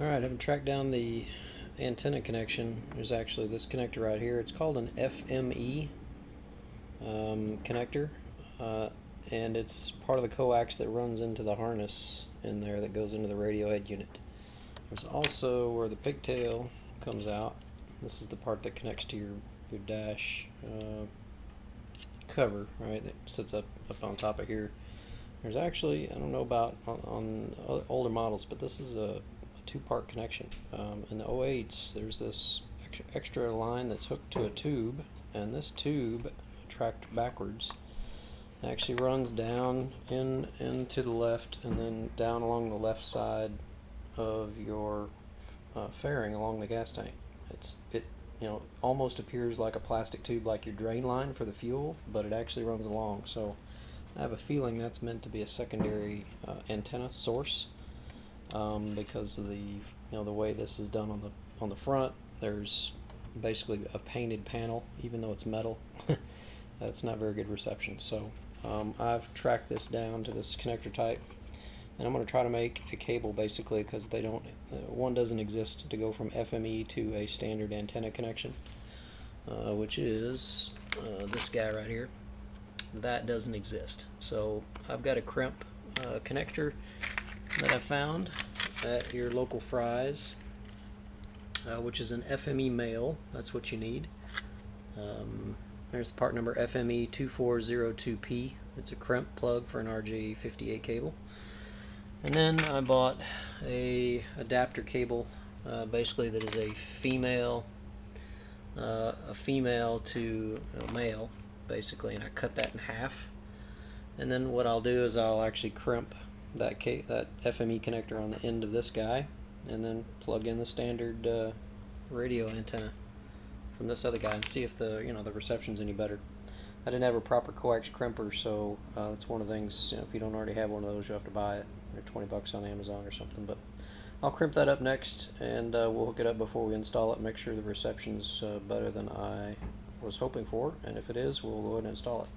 Alright, I've tracked down the antenna connection. There's actually this connector right here. It's called an FME connector, and it's part of the coax that runs into the harness in there that goes into the radio head unit. There's also where the pigtail comes out. This is the part that connects to your dash cover, right, that sits up on top of here. There's actually, I don't know about on older models, but this is a two-part connection. In the 08s, there's this extra line that's hooked to a tube, and this tube, tracked backwards, actually runs down into the left and then down along the left side of your fairing along the gas tank. It almost appears like a plastic tube, like your drain line for the fuel, but it actually runs along. So I have a feeling that's meant to be a secondary antenna source, because of the way this is done on the front. There's basically a painted panel, even though it's metal. That's not very good reception. So I've tracked this down to this connector type, and I'm going to try to make a cable basically, because they don't one doesn't exist to go from FME to a standard antenna connection, which is this guy right here. That doesn't exist. So I've got a crimp connector that I found at your local Fry's, which is an FME male. That's what you need. There's the part number FME2402P. It's a crimp plug for an RJ58 cable. And then I bought a adapter cable, basically that is a female to a male, basically, and I cut that in half. And then what I'll do is I'll actually crimp that FME connector on the end of this guy, and then plug in the standard radio antenna from this other guy and see if the the reception's any better. I didn't have a proper coax crimper, so that's one of the things. If you don't already have one of those, you have to buy it. They're 20 bucks on Amazon or something. But I'll crimp that up next, and we'll hook it up before we install it. Make sure the reception's better than I was hoping for, and if it is, we'll go ahead and install it.